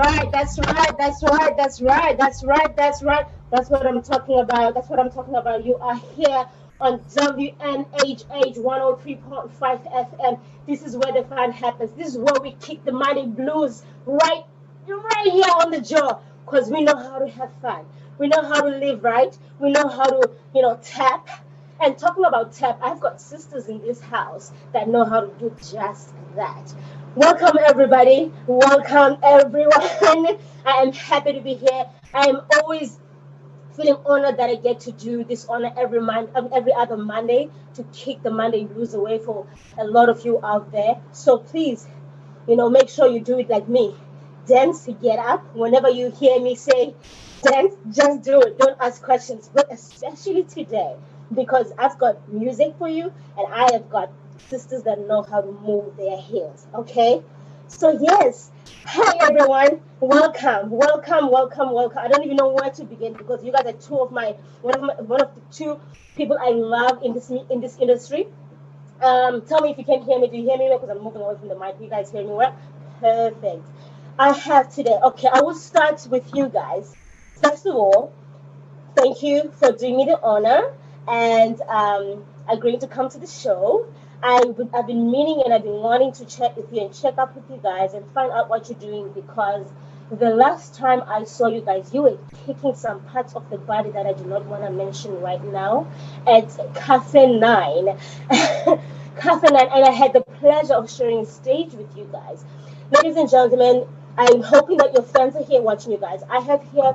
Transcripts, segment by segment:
right. That's right. That's right. That's right. That's right. That's right. That's what I'm talking about. That's what I'm talking about. You are here on WNHH 103.5 FM. This is where the fun happens. This is where we kick the money blues right here on the jaw. Because we know how to have fun. We know how to live right. We know how to, tap. And talking about tap, I've got sisters in this house that know how to do just that. Welcome, everybody. Welcome, everyone. I am happy to be here. I am always feeling honored that I get to do this honor every other Monday to kick the Monday blues away for a lot of you out there. So please, make sure you do it like me. Dance, get up. Whenever you hear me say dance, just do it. Don't ask questions. But especially today, because I've got music for you and I have got sisters that know how to move their heels. Okay? So yes. Hi everyone. Welcome. Welcome, welcome, welcome. I don't even know where to begin because you guys are one of the two people I love in this industry. Tell me if you can hear me. Do you hear me well? Because I'm moving away from the mic. You guys hear me well? Perfect. I have today. Okay, I will start with you guys. First of all, thank you for doing me the honor and agreeing to come to the show. I've been meaning and I've been wanting to check with you and check up with you guys and find out what you're doing because the last time I saw you guys, you were kicking some parts of the body that I do not want to mention right now at Cafe 9. Cafe 9, and I had the pleasure of sharing stage with you guys. Ladies and gentlemen, I'm hoping that your fans are here watching you guys. I have here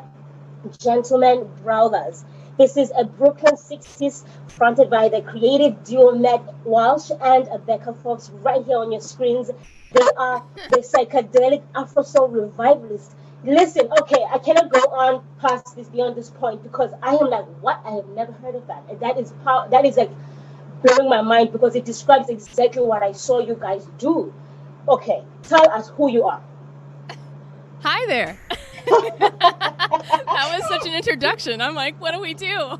Gentlemen Brothers. This is a Brooklyn 60s fronted by the creative duo Matt Walsh and Becca Forbes right here on your screens. They are the psychedelic Afro soul revivalists. Listen, okay, I cannot go on past this beyond this point because I am like, what? I have never heard of that. And that is like blowing my mind because it describes exactly what I saw you guys do. Okay, tell us who you are. Hi there. That was such an introduction. I'm like, what do we do?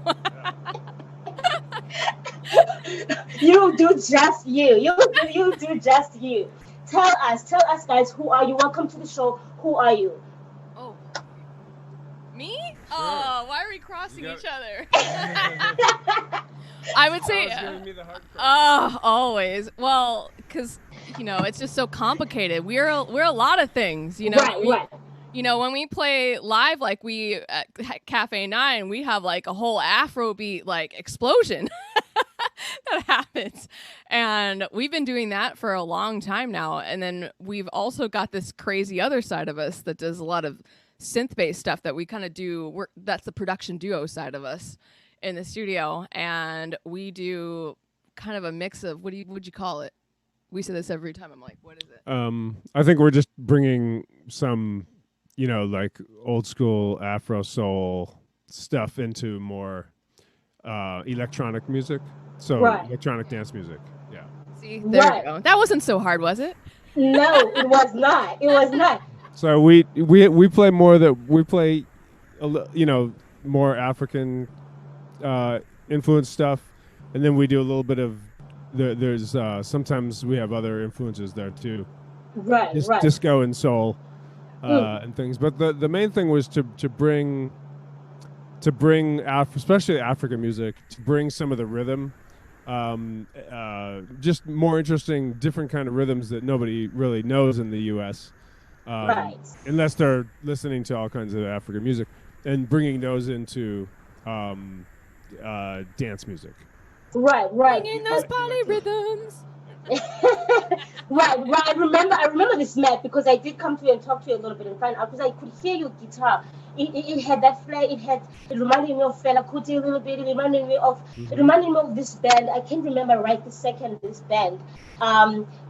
You do just you. You do just you. Tell us, guys, who are you? Welcome to the show. Who are you? Oh, me? Sure. Oh, why are we crossing each other? I would say, always. Well, because it's just so complicated. We're a lot of things. Right. When we play live, like we at Cafe 9, we have like a whole Afrobeat like explosion that happens. And we've been doing that for a long time now. And then we've also got this crazy other side of us that does a lot of synth-based stuff that we kind of do. That's the production duo side of us in the studio. And we do kind of a mix of, would you call it? We say this every time. I'm like, what is it? I think we're just bringing some like old school Afro soul stuff into more electronic music. So electronic dance music. Yeah. See, there we go. That wasn't so hard, was it? No, it was not. It was not. So we play more more African influenced stuff, and then we do a little bit of there's sometimes we have other influences there too. Right. Disco and soul. And things, but the main thing was to bring especially African music, to bring some of the rhythm, just more interesting, different kind of rhythms that nobody really knows in the U.S. Unless they're listening to all kinds of African music, and bringing those into dance music. Right. Bringing those polyrhythms. Right. I remember this map because I did come to you and talk to you a little bit and find out because I could hear your guitar. It had that flair. It reminded me of Fela Kuti a little bit. It reminded me of this band. I can't remember right this second. This band.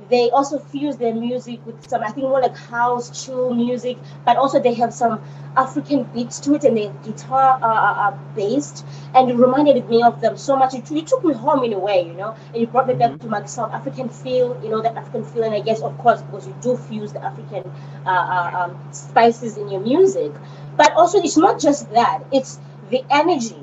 They also fuse their music with some, I think, more like house, chill music, but also they have some African beats to it, and their guitar are based, and it reminded me of them so much. It took me home in a way, and it brought me back to my South African feel, that African feel, and I guess, of course, because you do fuse the African spices in your music. But also, it's not just that, it's the energy.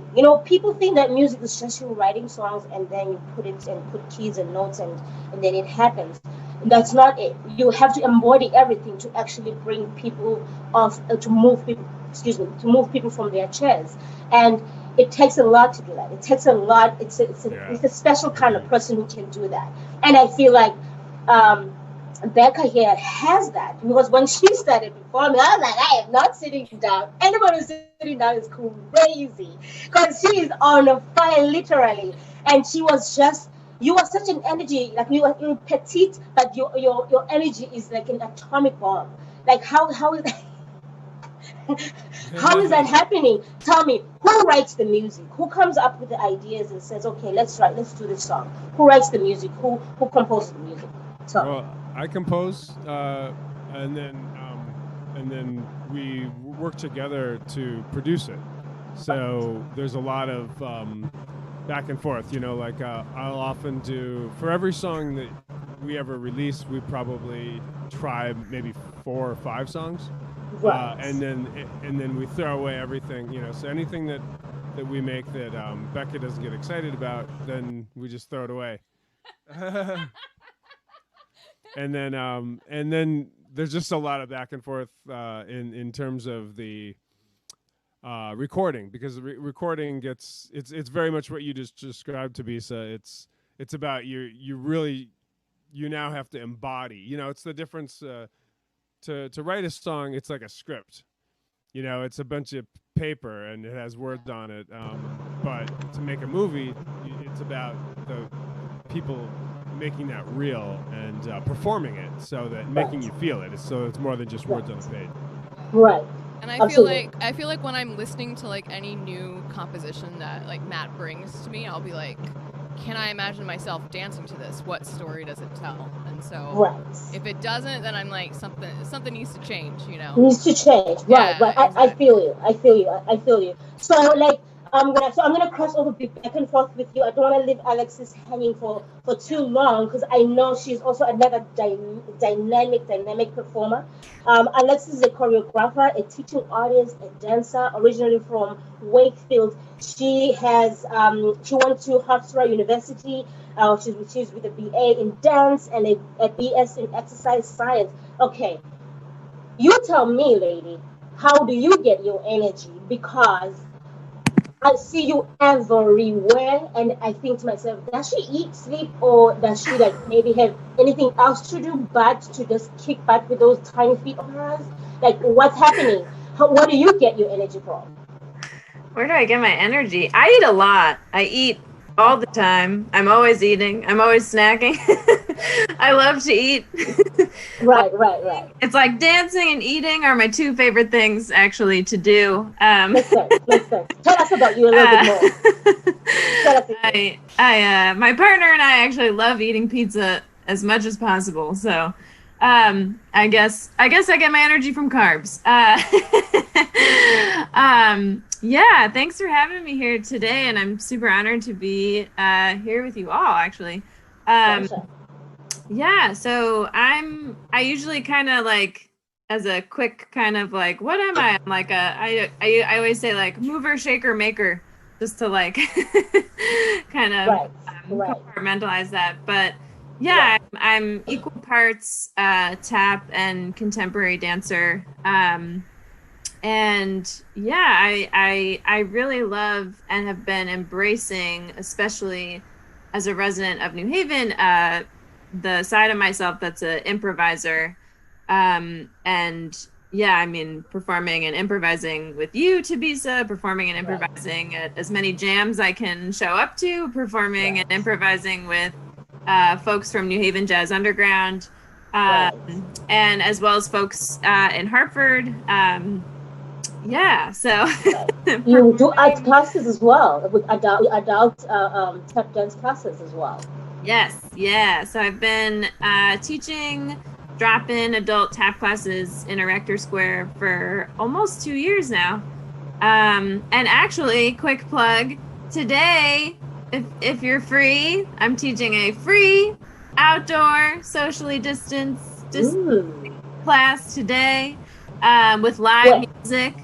People think that music is just you writing songs and then you put keys and notes and then it happens. That's not it. You have to embody everything to actually bring people off, to move people, excuse me, to move people from their chairs. And it takes a lot to do that. It takes a lot. It's a special kind of person who can do that. And I feel like um, Becca here has that, because when she started performing, I was like, I am not sitting down. Anybody who's sitting down is crazy, because she is on fire literally, and she was just. You are such an energy, like you're petite, but your energy is like an atomic bomb. Like how is how is that happening? Tell me, who writes the music? Who comes up with the ideas and says, okay, let's do this song? Who writes the music? Who composes the music? So. Well, I compose, and then we work together to produce it. So there's a lot of back and forth. You know, like I'll often do, for every song that we ever release, we probably try maybe 4 or 5 songs. Right. And then we throw away everything, you know. So anything that we make that Becca doesn't get excited about, then we just throw it away. and then there's just a lot of back and forth in terms of the recording, because the recording it's very much what you just described, Thabisa. It's about you now have to embody. You know, it's the difference. To write a song, it's like a script. You know, it's a bunch of paper and it has words on it. But to make a movie, it's about the people making that real and performing it, so that making you feel it. So it's more than just words on a page. Right. And I Absolutely. feel like when I'm listening to like any new composition that like Matt brings to me, I'll be like, can I imagine myself dancing to this? What story does it tell? And so Right. if it doesn't, then I'm like, something needs to change, you know? Needs to change. Right. Yeah, Right. I feel you. I feel you. So like I'm gonna cross over back and forth with you. I don't want to leave Alexis hanging for too long, because I know she's also another dynamic performer. Alexis is a choreographer, a teaching artist, a dancer, originally from Wakefield. She went to Hofstra University. She's with a BA in dance and a BS in exercise science. Okay, you tell me, lady, how do you get your energy? Because I see you everywhere, and I think to myself, does she eat, sleep, or does she like maybe have anything else to do but to just kick back with those tiny feet of hers? Like, what's happening? Where do you get your energy from? Where do I get my energy? I eat a lot. I eat all the time. I'm always eating. I'm always snacking. I love to eat. Right. It's like dancing and eating are my 2 favorite things actually to do. Makes sense. Tell us about you a little bit more. Tell us. My partner and I actually love eating pizza as much as possible. So, I guess I get my energy from carbs. Yeah, thanks for having me here today, and I'm super honored to be here with you all, actually. Yeah, so I usually kind of like, as a quick kind of like, what am I? I'm like I always say like mover, shaker, maker, just to like kind of compartmentalize that. But yeah, I'm equal parts tap and contemporary dancer. And yeah, I really love and have been embracing, especially as a resident of New Haven, the side of myself that's an improviser. And yeah, I mean, performing and improvising with you, Thabisa, performing and improvising at as many jams I can show up to, performing and improvising with folks from New Haven Jazz Underground, and as well as folks in Hartford. Yeah, so you do art classes as well, with adult tap dance classes as well. Yes, yeah. So I've been teaching drop-in adult tap classes in Erector Square for almost 2 years now. And actually, quick plug, today, if you're free, I'm teaching a free outdoor socially distanced class today with live music.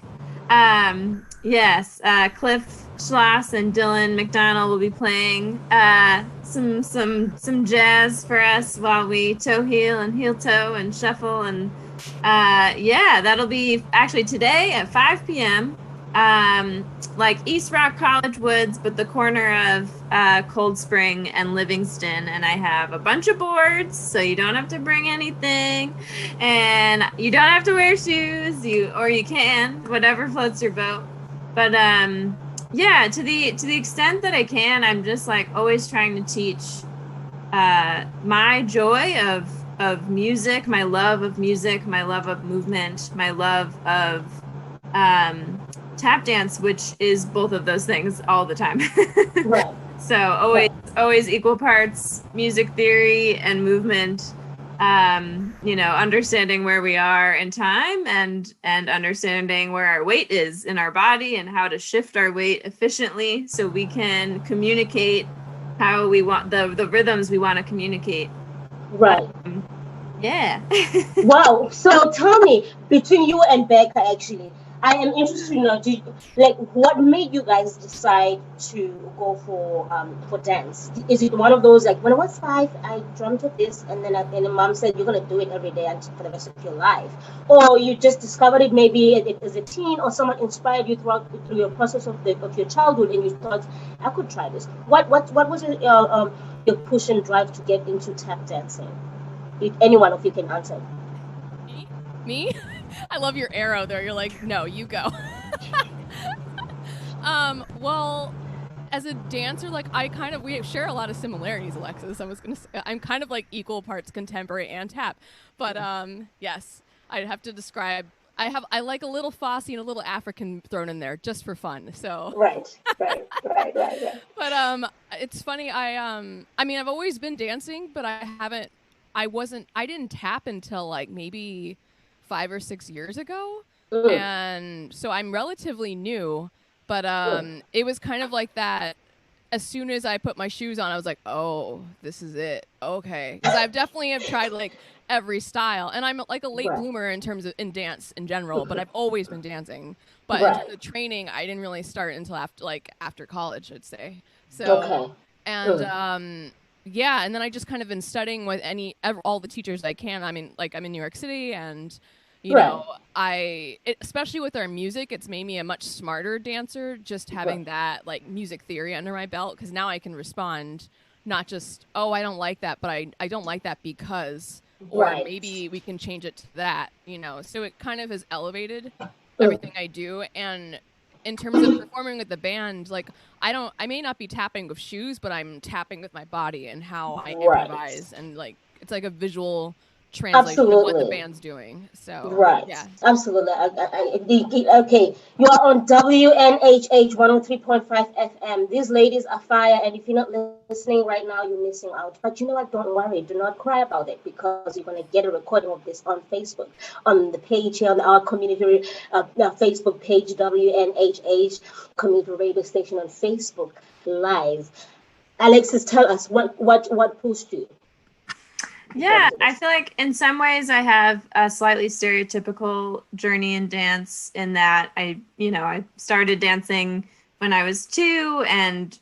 Yes, Cliff Schloss and Dylan McDonald will be playing some jazz for us while we toe heel and heel toe and shuffle, and yeah, that'll be actually today at 5 p.m. Like East Rock College Woods, but the corner of Cold Spring and Livingston. And I have a bunch of boards, so you don't have to bring anything, and you don't have to wear shoes. You can, whatever floats your boat. But yeah, to the extent that I can, I'm just like always trying to teach my joy of music, my love of music, my love of movement, my love of tap dance, which is both of those things all the time. Right. So always equal parts music theory and movement. You know, understanding where we are in time and understanding where our weight is in our body and how to shift our weight efficiently so we can communicate how we want the rhythms we want to communicate. Right. Yeah. Wow. So tell me, between you and Becca, actually, I am interested to know, what made you guys decide to go for dance? Is it one of those, like, when I was 5, I dreamt of this, and then mom said you're gonna do it every day until for the rest of your life, or you just discovered it maybe as a teen, or someone inspired you through your process of your childhood, and you thought I could try this. What was your push and drive to get into tap dancing? If any one of you can answer. Me? I love your arrow there. You're like, no, you go. Well, as a dancer, like we share a lot of similarities, Alexis. I'm kind of like equal parts contemporary and tap. But yes, I'd have to describe. I like a little Fosse and a little African thrown in there just for fun. So Right. But it's funny. I mean, I've always been dancing, but I didn't tap until like maybe 5 or 6 years ago. And so I'm relatively new, but it was kind of like that. As soon as I put my shoes on, I was like, oh, this is it. Okay. Because I've definitely have tried like every style, and I'm like a late bloomer in terms of in dance in general, but I've always been dancing. But in terms of training, I didn't really start until after college, I'd say. So and yeah, and then I just kind of been studying with all the teachers I can. I mean, like I'm in New York City, and you know, especially with our music, it's made me a much smarter dancer just having that like music theory under my belt, because now I can respond not just, oh, I don't like that, but I don't like that because, or maybe we can change it to that, you know. So it kind of has elevated everything I do. And in terms of performing with the band, like I may not be tapping with shoes, but I'm tapping with my body and how I improvise, and like it's like a visual translation of what the band's doing. So yeah, absolutely. Okay, you are on WNHH 103.5 FM. These ladies are fire, and if you're not listening right now, you're missing out. But you know what? Don't worry. Do not cry about it, because you're going to get a recording of this on Facebook, on the page here, on our community Facebook page, WNHH Community Radio Station on Facebook Live. Alexis, tell us what pushed you. Yeah, I feel like in some ways I have a slightly stereotypical journey in dance, in that I started dancing when I was 2, and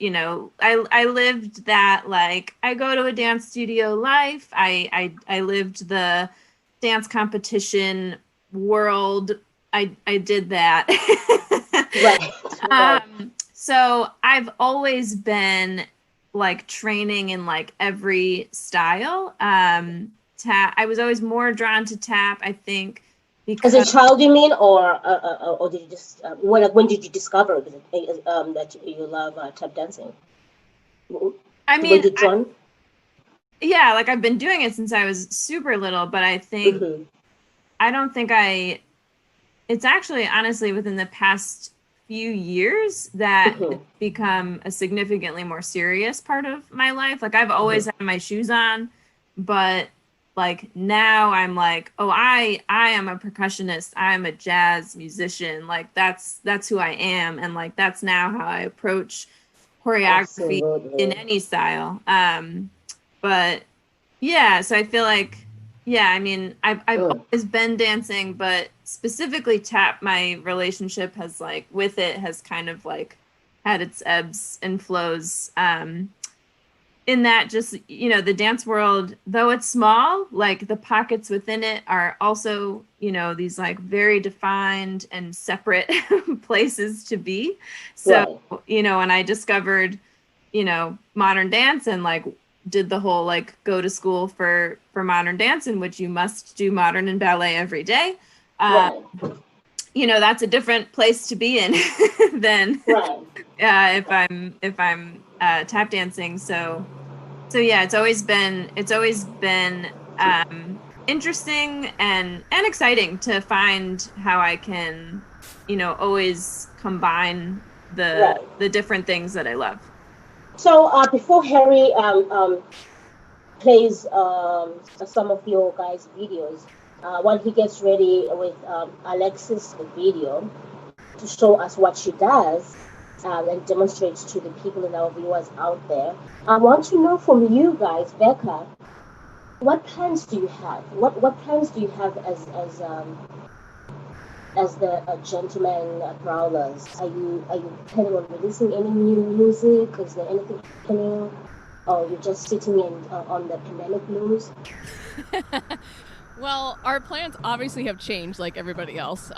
I lived that, like, I go to a dance studio life. I lived the dance competition world. I did that. So I've always been like training in like every style. Tap, I was always more drawn to tap, I think, because as a child, you mean, or did you just when did you discover that you love tap dancing? I mean, yeah, like I've been doing it since I was super little, but I think I don't think it's actually honestly within the past few years that it's become a significantly more serious part of my life. Like I've always had my shoes on, but like now I'm like, oh, I am a percussionist. I am a jazz musician. Like that's who I am. And like, that's now how I approach choreography in any style. But yeah, so I feel like, yeah, I mean, I've always been dancing, but specifically tap, my relationship has like with it has kind of like had its ebbs and flows. In that, just, you know, the dance world, though it's small, like the pockets within it are also, you know, these like very defined and separate places to be. So, right. You know, when I discovered, you know, modern dance and like did the whole like go to school for modern dance, in which you must do modern and ballet every day. Right. You know, that's a different place to be in than right. If I'm tap dancing. So yeah, it's always been interesting and exciting to find how I can, you know, always combine the different things that I love. So before Harry plays some of your guys' videos, while he gets ready with Alexis' video to show us what she does, and demonstrates to the people and our viewers out there, I want to know from you guys, Becca, what plans do you have? What plans do you have as the gentleman prowlers? Are you planning on releasing any new music? Is there anything happening? Or you're just sitting in on the pandemic blues? Well, our plans obviously have changed like everybody else.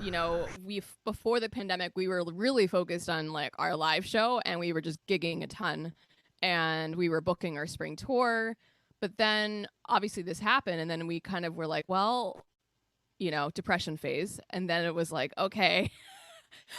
You know, before the pandemic, we were really focused on like our live show, and we were just gigging a ton, and we were booking our spring tour. But then obviously this happened, and then we kind of were like, well, you know, depression phase. And then it was like, okay,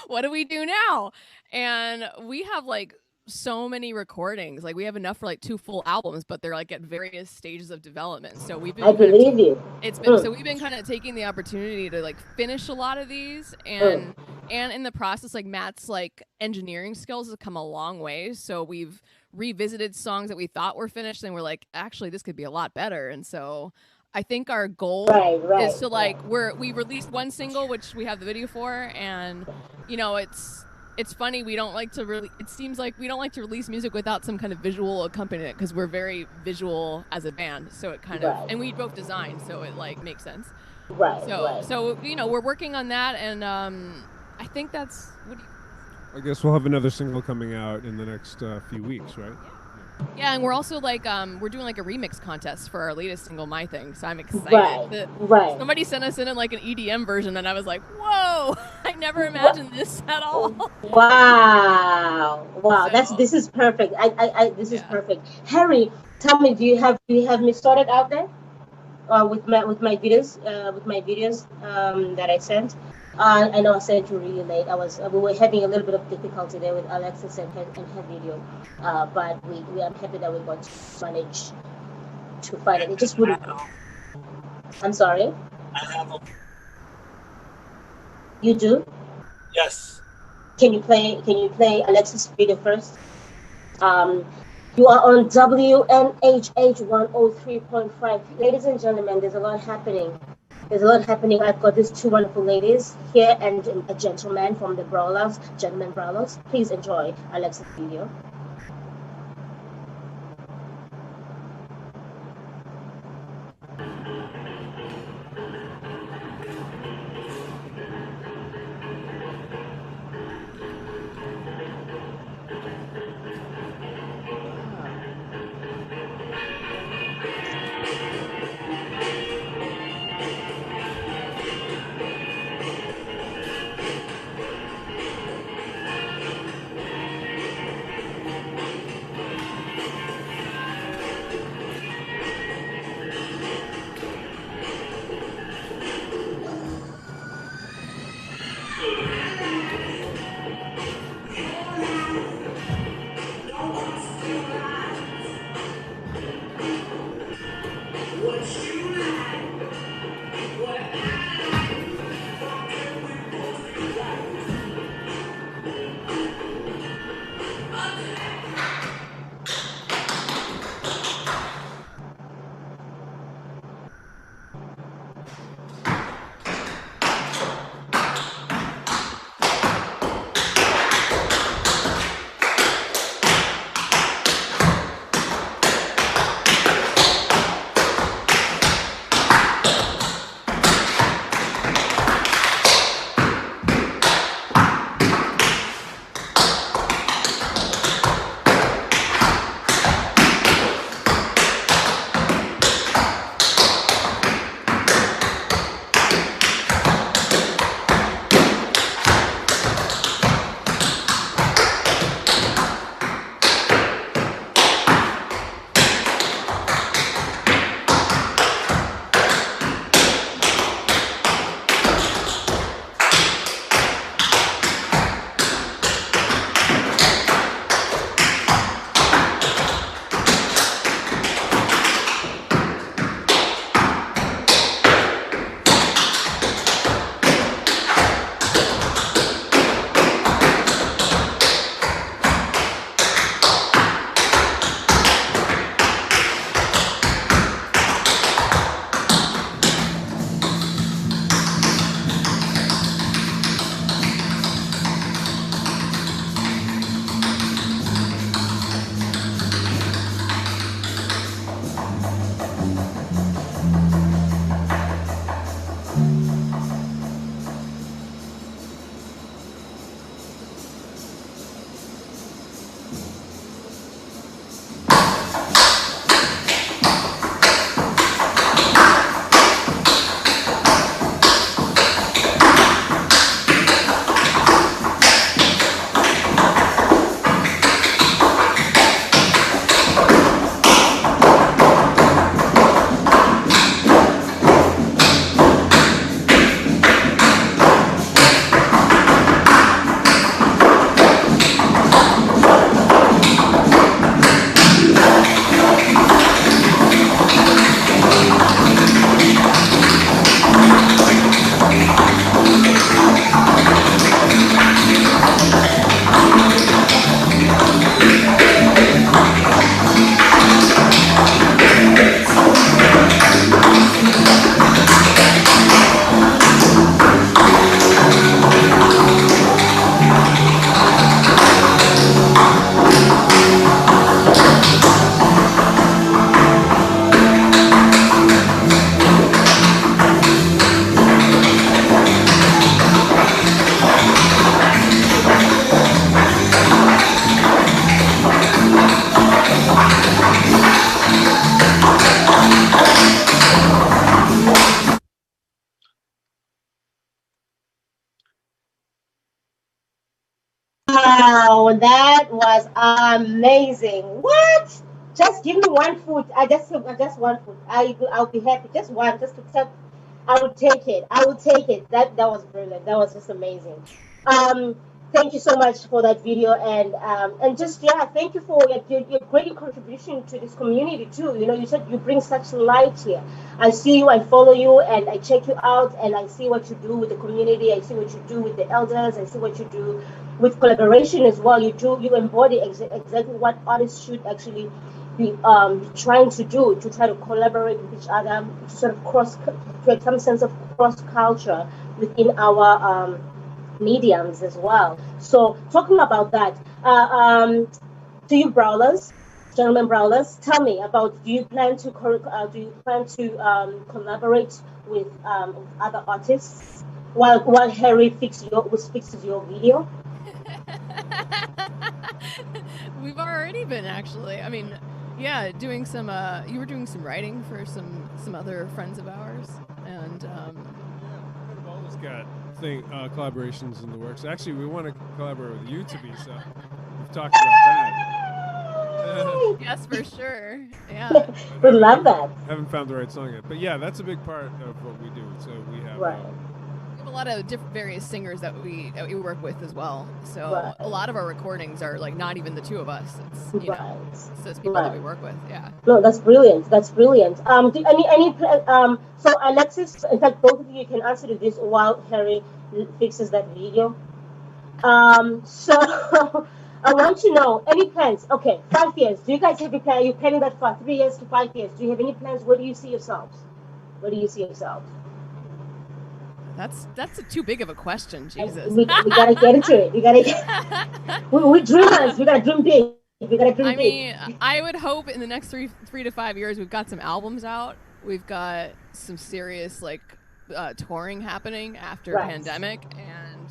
what do we do now? And we have like so many recordings. Like we have enough for like 2 full albums, but they're like at various stages of development. So we've been I believe you. It's been so we've been kind of taking the opportunity to like finish a lot of these, and in the process, like Matt's like engineering skills have come a long way. So we've revisited songs that we thought were finished, and we're like, actually this could be a lot better. And so I think our goal is to like we released 1 single, which we have the video for, and you know, it's funny, we don't like to really, it seems like we don't like to release music without some kind of visual accompaniment, because we're very visual as a band, so it kind of, and we both design, so it like makes sense. So you know, we're working on that, and I think that's I guess we'll have another single coming out in the next few weeks, right? Yeah, and we're also like we're doing like a remix contest for our latest single, My Thing. So I'm excited. Somebody sent us in like an EDM version, and I was like, "Whoa! I never imagined this at all." Wow! This is perfect. This is perfect. Harry, tell me, do you have me sorted out there with my videos that I sent? I know I sent you really late. We were having a little bit of difficulty there with Alexis and her video, but I'm happy that we got to manage to find it. It just wouldn't. I'm sorry. I have a. You do? Yes. Can you play Alexis' video first? You are on WNHH 103.5. Ladies and gentlemen, there's a lot happening. I've got these 2 wonderful ladies here and a gentleman from the Gentleman Brawlers. Please enjoy Alexa's video. Wow, that was amazing. What? Just give me one food. I just one food. I'll be happy. Just one, just to tell. I would take it. I would take it. That was brilliant. That was just amazing. Um, Thank you so much for that video, and just yeah, thank you for your great contribution to this community too. You know, you said you bring such light here. I see you, I follow you, and I check you out, and I see what you do with the community. I see what you do with the elders. I see what you do with collaboration as well. You embody exactly what artists should actually be trying to do, to try to collaborate with each other, to sort of create some sense of cross culture within our mediums as well. So talking about that, to you brawlers, gentlemen brawlers, tell me about, do you plan to collaborate with other artists while Harry fixes your video? We've already been, actually. I mean, yeah, doing some. You were doing some writing for some other friends of ours, and We've always got collaborations in the works. Actually, we want to collaborate with you, Thabisa. We've talked about that. yes, for sure. Yeah. We love that. Haven't found the right song yet, but yeah, that's a big part of what we do. So we have Right. We have a lot of various singers that we work with as well. So Right. a lot of our recordings are like not even the two of us. It's Right. it's those people that we work with. Yeah. No, that's brilliant. That's brilliant. So Alexis, in fact, both of you can answer to this while Harry fixes that video. So I want to know any plans. Okay, 5 years. Do you guys have a plan? Are you planning that for 3 years to 5 years? Do you have any plans? Where do you see yourselves? Where do you see yourselves? That's too big of a question, Jesus. We gotta get into it. We gotta. We dreamers. We gotta dream big. We gotta dream I big. mean, I would hope in the next three to 5 years we've got some albums out. We've got some serious touring happening after Right. pandemic, and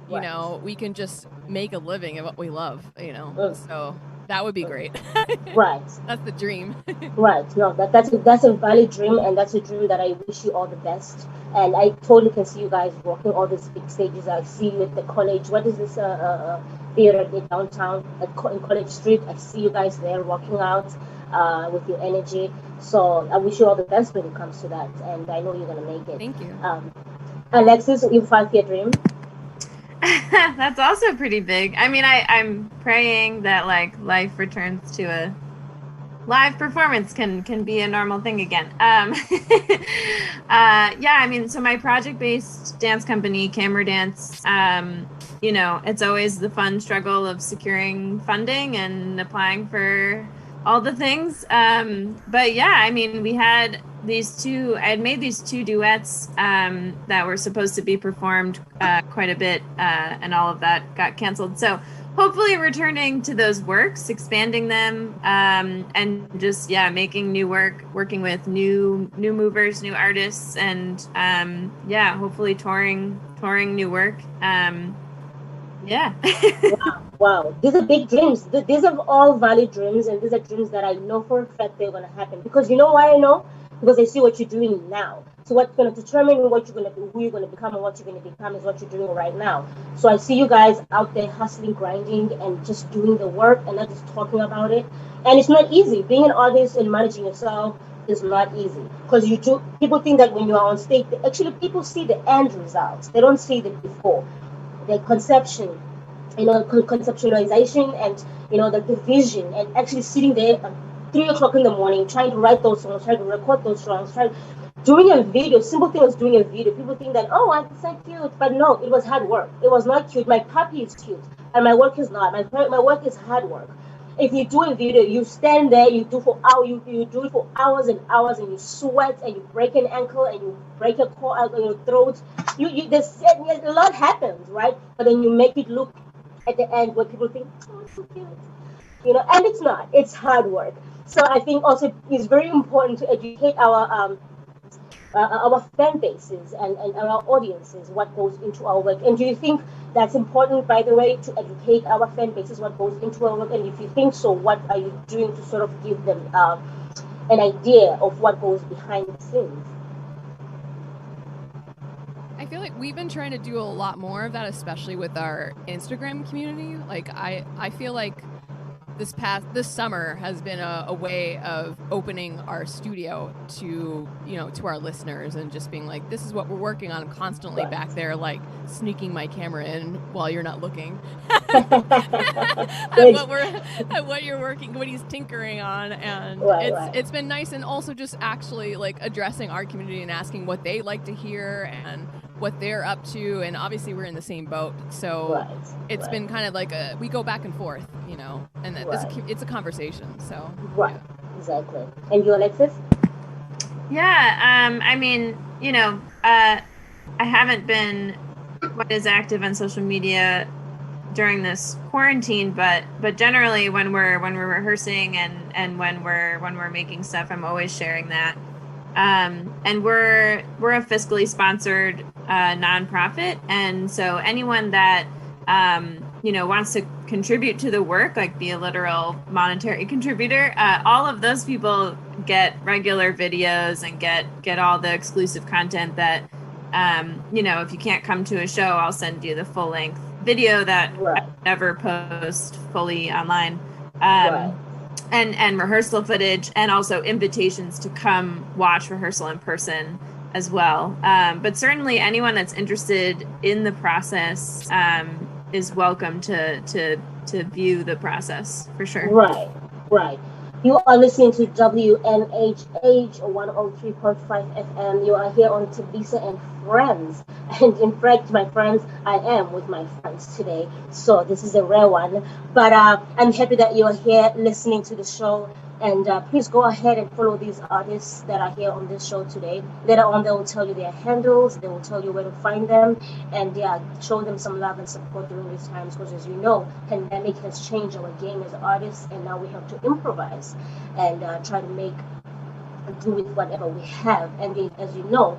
you Right. know, we can just make a living at what we love. You know, Mm. so that would be great. Right. That's the dream. Right. No, that's a valid dream, and that's a dream that I wish you all the best. And I totally can see you guys walking all these big stages. I see you at the college. What is this theater in downtown in College Street? I see you guys there walking out with your energy. So I wish you all the best when it comes to that, and I know you're gonna make it. Thank you. Alexis, your 5 year dream. That's also pretty big. I mean, I'm praying that life returns to a live performance can be a normal thing again. Yeah, I mean, so my project-based dance company, Camera Dance, you know, it's always the fun struggle of securing funding and applying for all the things. But yeah, I mean, I had made these two duets that were supposed to be performed quite a bit, and all of that got canceled. So hopefully returning to those works, expanding them, and just, yeah, making new work, working with new movers, new artists, and yeah, hopefully touring new work. Yeah. Wow, these are big dreams. These are all valid dreams, and these are dreams that I know for a fact they're gonna happen. Because you know why I know? Because I see what you're doing now. So what's gonna determine what you're gonna do, who you're gonna become, and what you're gonna become is what you're doing right now. So I see you guys out there hustling, grinding, and just doing the work, and not just talking about it. And it's not easy. Being an artist and managing yourself is not easy, because people think that when you are on stage, actually people see the end results. They don't see the before, the conception, conceptualization, and the vision, and actually sitting there at 3 o'clock in the morning trying to write those songs, trying to record those songs, doing a video. Simple thing was doing a video. People think that, oh, it's so cute, but no, it was hard work. It was not cute. My puppy is cute, and my work is not. My work is hard work. If you do a video, you stand there, you do for hours, you do it for hours and hours, and you sweat, and you break an ankle, and you break a cord out in your throat. There's a lot happens, right? But then you make it look at the end where people think, oh, it's so cute, and it's not. It's hard work. So I think also it's very important to educate our fan bases and our audiences what goes into our work. And do you think that's important, by the way, to educate our fan bases what goes into our work? And if you think so, what are you doing to sort of give them an idea of what goes behind the scenes? I feel like we've been trying to do a lot more of that, especially with our Instagram community. Like I feel like this summer has been a way of opening our studio to, you know, to our listeners and just being like, this is what we're working on. I'm constantly back there, like sneaking my camera in while you're not looking at what you're working, what he's tinkering on. And it's been nice. And also just actually like addressing our community and asking what they like to hear and what they're up to. And obviously we're in the same boat. So it's been kind of like we go back and forth, you know, and it's a conversation. So exactly. And you, Alexis? Yeah, I mean, you know, I haven't been quite as active on social media during this quarantine, but generally when we're rehearsing and when we're making stuff, I'm always sharing that. And we're a fiscally sponsored nonprofit, and so anyone that you know, wants to contribute to the work, like be a literal monetary contributor, all of those people get regular videos and get all the exclusive content that, you know, if you can't come to a show, I'll send you the full length video that I never post fully online. And rehearsal footage, and also invitations to come watch rehearsal in person as well. But certainly anyone that's interested in the process is welcome to view the process, for sure. Right. You are listening to WNHH 103.5 FM. You are here on Thabisa and Friends. And in fact, my friends, I am with my friends today. So this is a rare one. But I'm happy that you are here listening to the show. And please go ahead and follow these artists that are here on this show today. Later on, they will tell you their handles. They will tell you where to find them. And show them some love and support during these times. Because as you know, pandemic has changed our game as artists. And now we have to improvise and try to do with whatever we have. And then, as you know,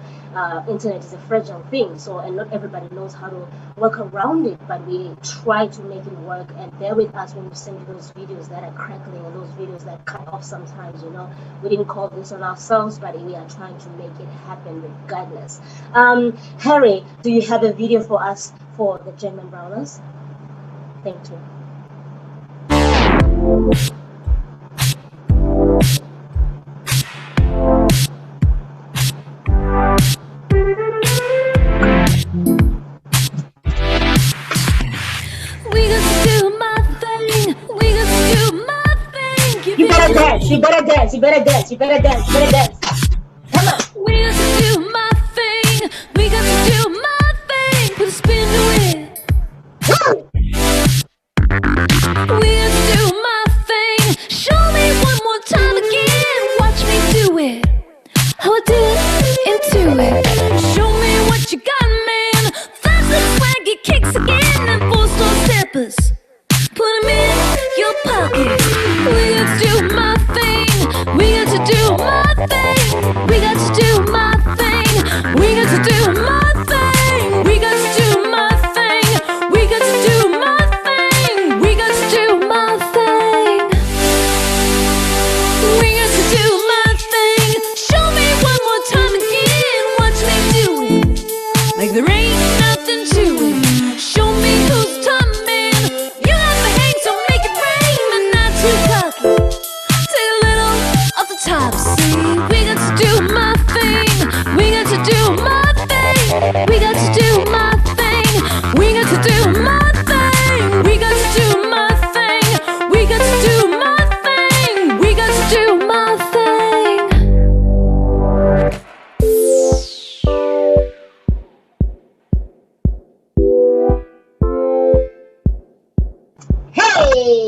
internet is a fragile thing, so, and not everybody knows how to work around it, but we try to make it work. And bear with us when we send you those videos that are crackling and those videos that cut off sometimes. You know, we didn't call this on ourselves, but we are trying to make it happen regardless. Harry, do you have a video for us for the German Browners? Thank you. You better dance. Come on. We got to do my thing. We got to do my thing. Put a spin to it. Woo! We got to do my thing. Show me one more time again. Watch me do it. How I do it into it. Show me what you got, man. Flash the swaggy kicks again. And 4 slow steppers. Put them in your pocket. We got to do my thing. We got to do my thing. We got to do my thing. We got to do my thing. We got to do my thing. We got to do my thing. We got to do my thing. We got to do my thing. Show me one more time again. Watch me do it. Like there ain't nothing to it. Show me who's top man. You got the hang, so make it rain, but not too cocky. Take a little off the top, see. We got to do my thing. We got to do my thing. We got to do my thing. We got to do my thing. We got to do my thing. We got to do my thing. We got to do my thing. Hey!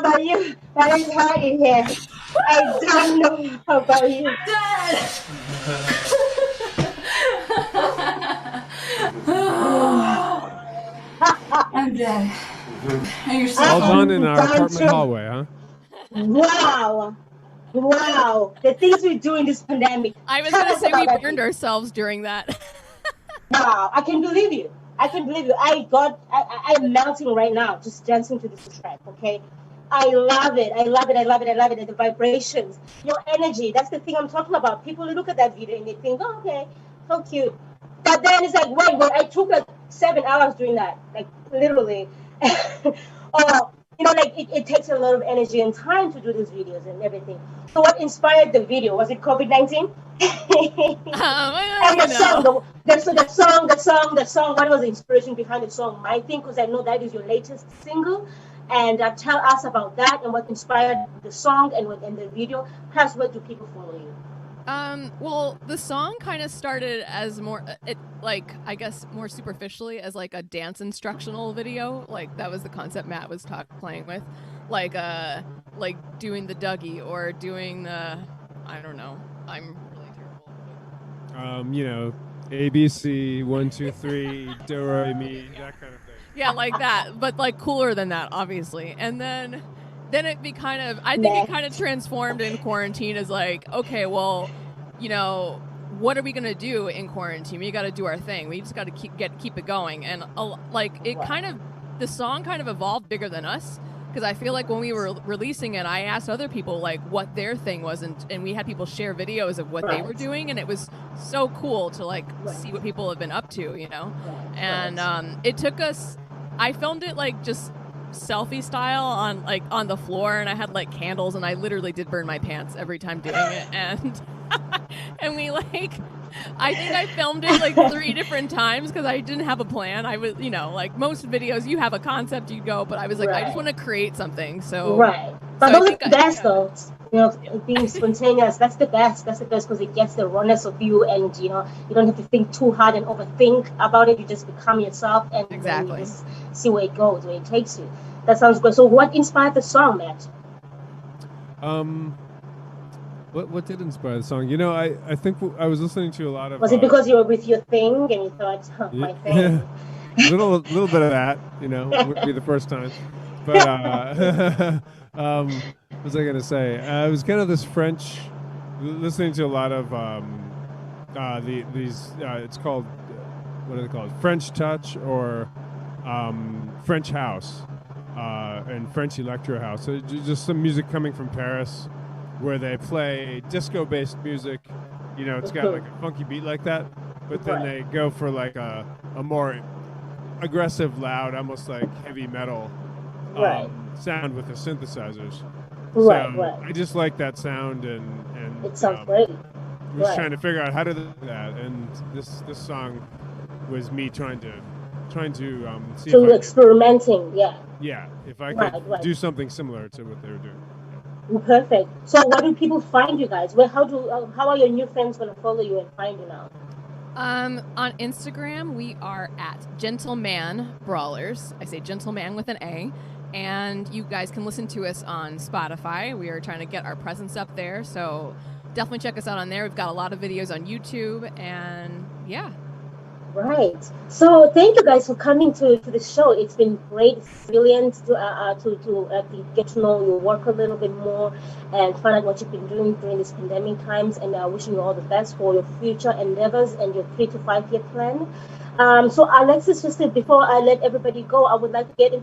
know about you, but it's hot in here. I don't know about you. I'm dead. And you're All so done in our Don't apartment you- hallway, huh? Wow. Wow. The things we do in this pandemic. I was Tell gonna us say we about burned that. ourselves during that. Wow. I can believe you. I can believe you. I'm melting right now just dancing to this track, okay? I love it. I love it. I love it. I love it. And the vibrations, your energy. That's the thing I'm talking about. People look at that video and they think, oh, okay, so cute. But then it's like, wait, I took like 7 hours doing that, like literally. Or, like it takes a lot of energy and time to do these videos and everything. So what inspired the video? Was it COVID-19? And the song, the song, what was the inspiration behind the song? My thing, because I know that is your latest single. And tell us about that and what inspired the song and the video. Plus, where do people follow you? Well, the song kind of started as more, I guess more superficially as like a dance instructional video. Like that was the concept Matt was playing with, like doing the Dougie or doing the, I don't know. I'm really terrible. ABC 1 2 3 do re mi, that kind of thing. Yeah, like that, but like cooler than that, obviously. And then it be kind of, I think it kind of transformed in quarantine as like, okay, well, what are we gonna do in quarantine? We got to do our thing. We just got to keep it going. And the song kind of evolved bigger than us, because I feel like when we were releasing it, I asked other people like what their thing was, and we had people share videos of what they were doing, and it was so cool to like see what people have been up to, And it took us. I filmed it like just selfie style on the floor, and I had like candles, and I literally did burn my pants every time doing it, and and we I think I filmed it like 3 different times because I didn't have a plan. I was, like most videos, you have a concept, you go, but I was like, I just want to create something. So but those are the best though. Being spontaneous, that's the best. That's the best because it gets the rawness of you, and you don't have to think too hard and overthink about it. You just become yourself, and then you just see where it goes, where it takes you. That sounds good. So, what inspired the song, Matt? What did inspire the song? I think I was listening to a lot of. Was it because you were with your thing and you thought, my thing? little bit of that, would be the first time. But what was I gonna say? It was kind of this French. Listening to a lot of these. It's called, what are they called? French touch or French house and French electro house. So just some music coming from Paris, where they play disco-based music. It's got like a funky beat like that, but then they go for like a more aggressive, loud, almost like heavy metal sound with the synthesizers. I just like that sound, and it sounds great. I was trying to figure out how to do that, and this song was me trying to see so experimenting, if I could do something similar to what they were doing. Perfect. So, where do people find you guys? How are your new friends going to follow you and find you now? On Instagram, we are at Gentleman Brawlers. I say gentleman with an A. And you guys can listen to us on Spotify. We are trying to get our presence up there, so definitely check us out on there. We've got a lot of videos on YouTube, and yeah. Right. So thank you guys for coming to the show. It's been great. It's brilliant to get to know your work a little bit more and find out what you've been doing during these pandemic times. And wishing you all the best for your future endeavors and your 3 to 5 year plan. So Alexis, just before I let everybody go, I would like to get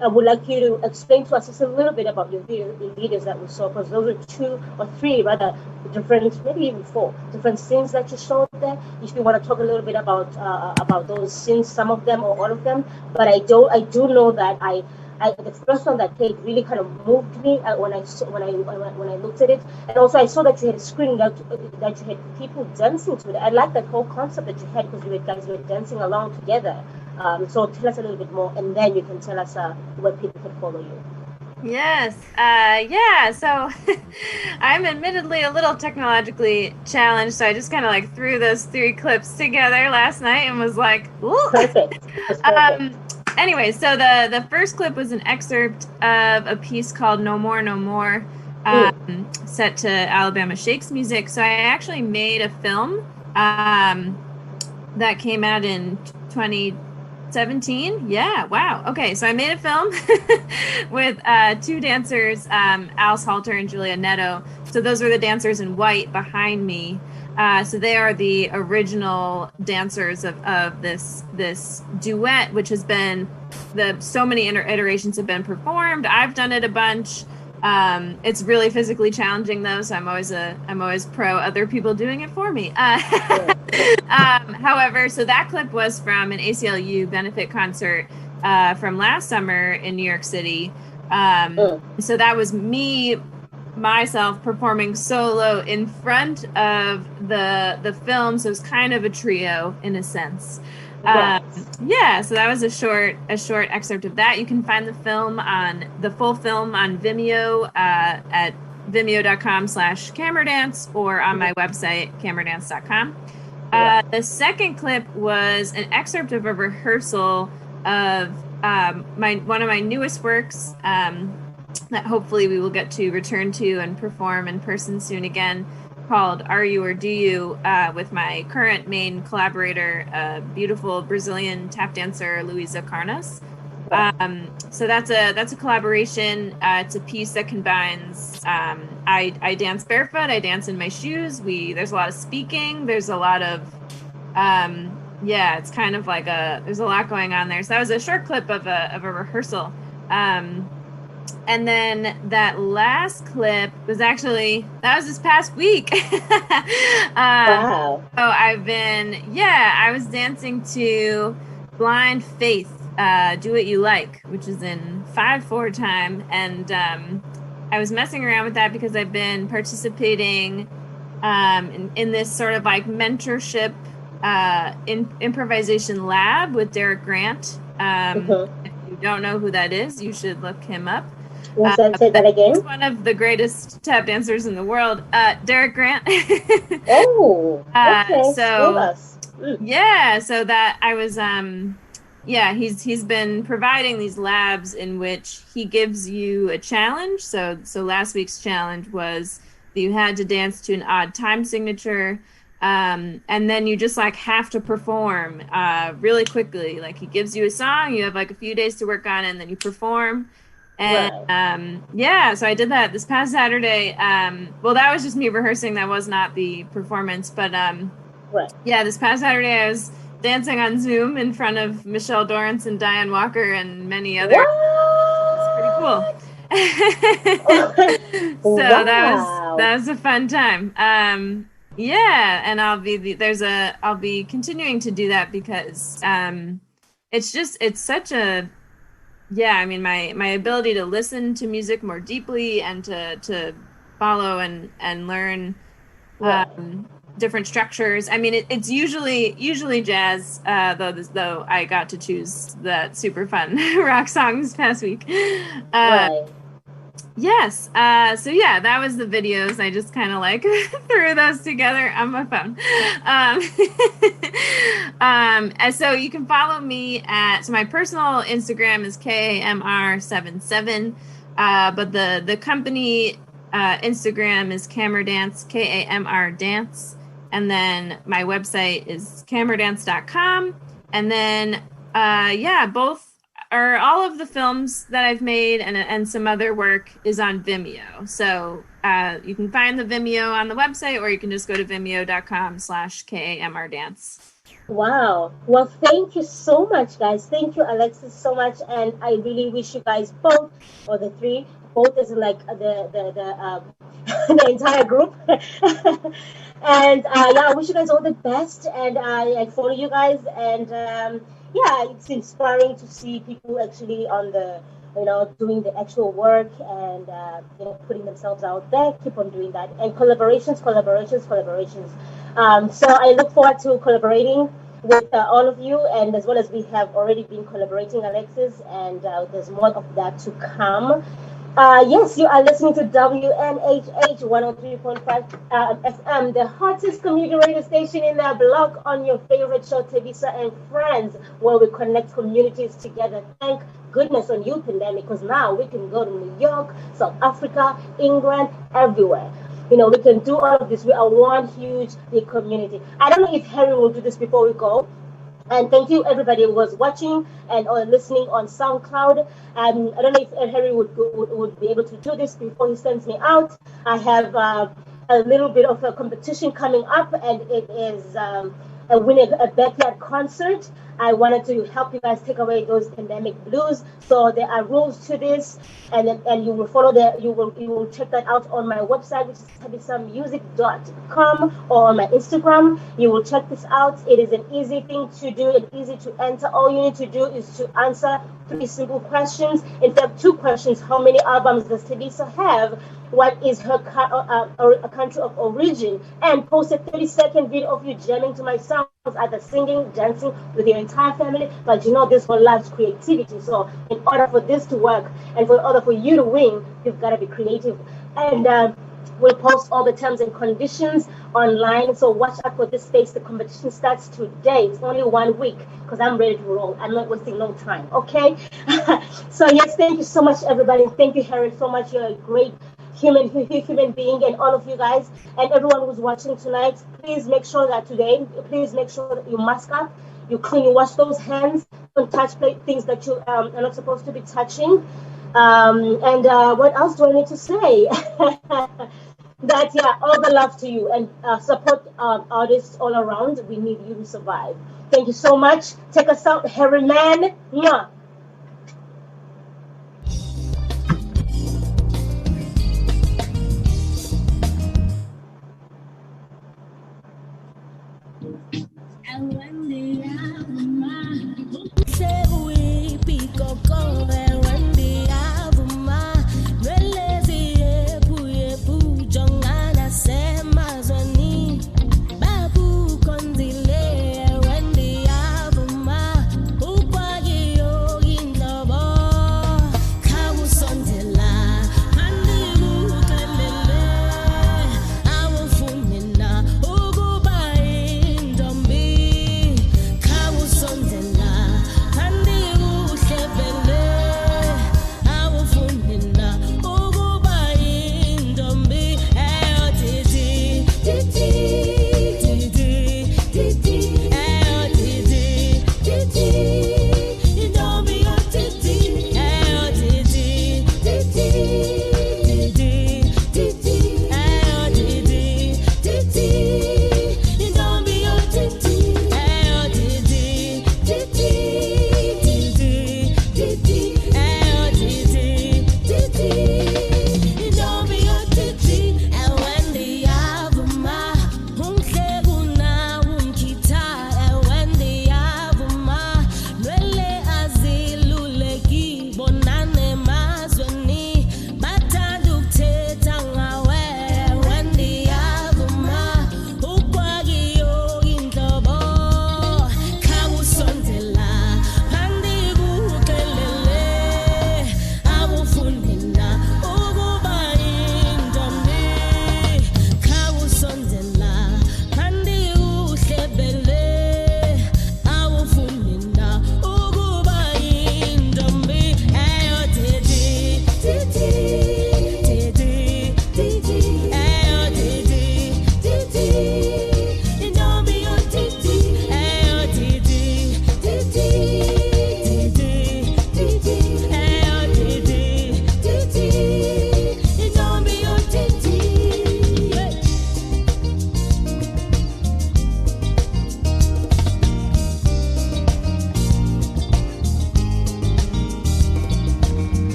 I would like you to explain to us just a little bit about your videos that we saw, because those are 2 or 3 rather different, maybe even 4 different scenes that you showed there. If you want to talk a little bit about those scenes, some of them or all of them, but I do know that the first one that played really kind of moved me when I looked at it, and also I saw that you had a screen that you had people dancing to it. I like that whole concept that you had because you guys were dancing along together. So tell us a little bit more, and then you can tell us where people can follow you. Yes. So I'm admittedly a little technologically challenged, so I just kind of like threw those 3 clips together last night and was like, ooh. Perfect. Anyway, so the first clip was an excerpt of a piece called No More, No More, set to Alabama Shakes music. So I actually made a film that came out in 2017. Yeah, wow. Okay, so I made a film with two dancers, Alice Halter and Julia Netto. So those were the dancers in white behind me. So they are the original dancers of this duet, which has been so many iterations have been performed. I've done it a bunch. It's really physically challenging though, so I'm always pro other people doing it for me. However, so that clip was from an ACLU benefit concert from last summer in New York City. So that was myself performing solo in front of the film, so it's kind of a trio in a sense. Yeah, so that was a short excerpt of that. You can find the full film on Vimeo at vimeo.com/cameradance or on my website cameradance.com. The second clip was an excerpt of a rehearsal of one of my newest works that hopefully we will get to return to and perform in person soon again, called Are You or Do You, with my current main collaborator, beautiful Brazilian tap dancer Luisa Carnas. So that's a collaboration. It's a piece that combines I dance barefoot, I dance in my shoes. There's a lot of speaking, there's a lot of it's kind of like there's a lot going on there. So that was a short clip of a rehearsal. And then that last clip was this past week. Wow. So I was dancing to Blind Faith, Do What You Like, which is in 5/4 time. And I was messing around with that because I've been participating in this sort of like mentorship improvisation lab with Derek Grant. If you don't know who that is, you should look him up. Say that again. He's one of the greatest tap dancers in the world, Derek Grant. Oh, okay. So that I was he's been providing these labs in which he gives you a challenge. So last week's challenge was that you had to dance to an odd time signature, and then you just like have to perform really quickly. Like he gives you a song, you have like a few days to work on it, and then you perform. And so I did that this past Saturday. Well, that was just me rehearsing. That was not the performance, but this past Saturday I was dancing on Zoom in front of Michelle Dorrance and Diane Walker and many others. It's pretty cool. So that was a fun time. And I'll be continuing to do that because it's such a my ability to listen to music more deeply and to follow and learn different structures. I mean, it's usually jazz, though I got to choose that super fun rock song this past week. Yes. So yeah, that was the videos. I just kind of like threw those together on my phone. And so you can follow me so my personal Instagram is KAMR77. But the company Instagram is Cameradance, KAMR Dance. And then my website is cameradance.com. And then, both all of the films that I've made and some other work is on Vimeo. So you can find the Vimeo on the website, or you can just go to vimeo.com/KAMRDance. Wow. Well, thank you so much, guys. Thank you, Alexis, so much. And I really wish you guys both, or the three, both is like the the entire group. And I wish you guys all the best. And I follow you guys. And it's inspiring to see people actually on the, doing the actual work and, putting themselves out there. Keep on doing that. And collaborations. So I look forward to collaborating with all of you, and as well as we have already been collaborating, Alexis, and there's more of that to come. Yes, you are listening to WNHH 103.5 FM, the hottest community radio station in the block on your favorite show, Thabisa and Friends, where we connect communities together. Thank goodness on you, pandemic, because now we can go to New York, South Africa, England, everywhere. We can do all of this. We are one huge big community. I don't know if Harry will do this before we go. And thank you, everybody who was watching and or listening on SoundCloud. I don't know if Harry would be able to do this before he sends me out. I have a little bit of a competition coming up, and it is winning a backyard concert. I wanted to help you guys take away those pandemic blues. So there are rules to this, and you will follow that. You will check that out on my website, which is tabisamusic.com, or on my Instagram. You will check this out. It is an easy thing to do and easy to enter. All you need to do is to answer three simple questions. In fact, two questions: how many albums does Thabisa have? What is her country of origin? And post a 30-second video of you jamming to my songs, either singing, dancing with your entire family. But this one loves creativity. So in order for this to work and for order for you to win, you've got to be creative. And we'll post all the terms and conditions online. So watch out for this space. The competition starts today. It's only 1 week because I'm ready to roll. I'm not wasting no time. Okay. So yes, thank you so much, everybody. Thank you, Harry, so much. You're a great human being, and all of you guys and everyone who's watching tonight, please make sure that you mask up, you clean, you wash those hands, don't touch things that you are not supposed to be touching. And what else do I need to say? That all the love to you, and support artists all around. We need you to survive. Thank you so much. Take us out, Harry Man. Mwah.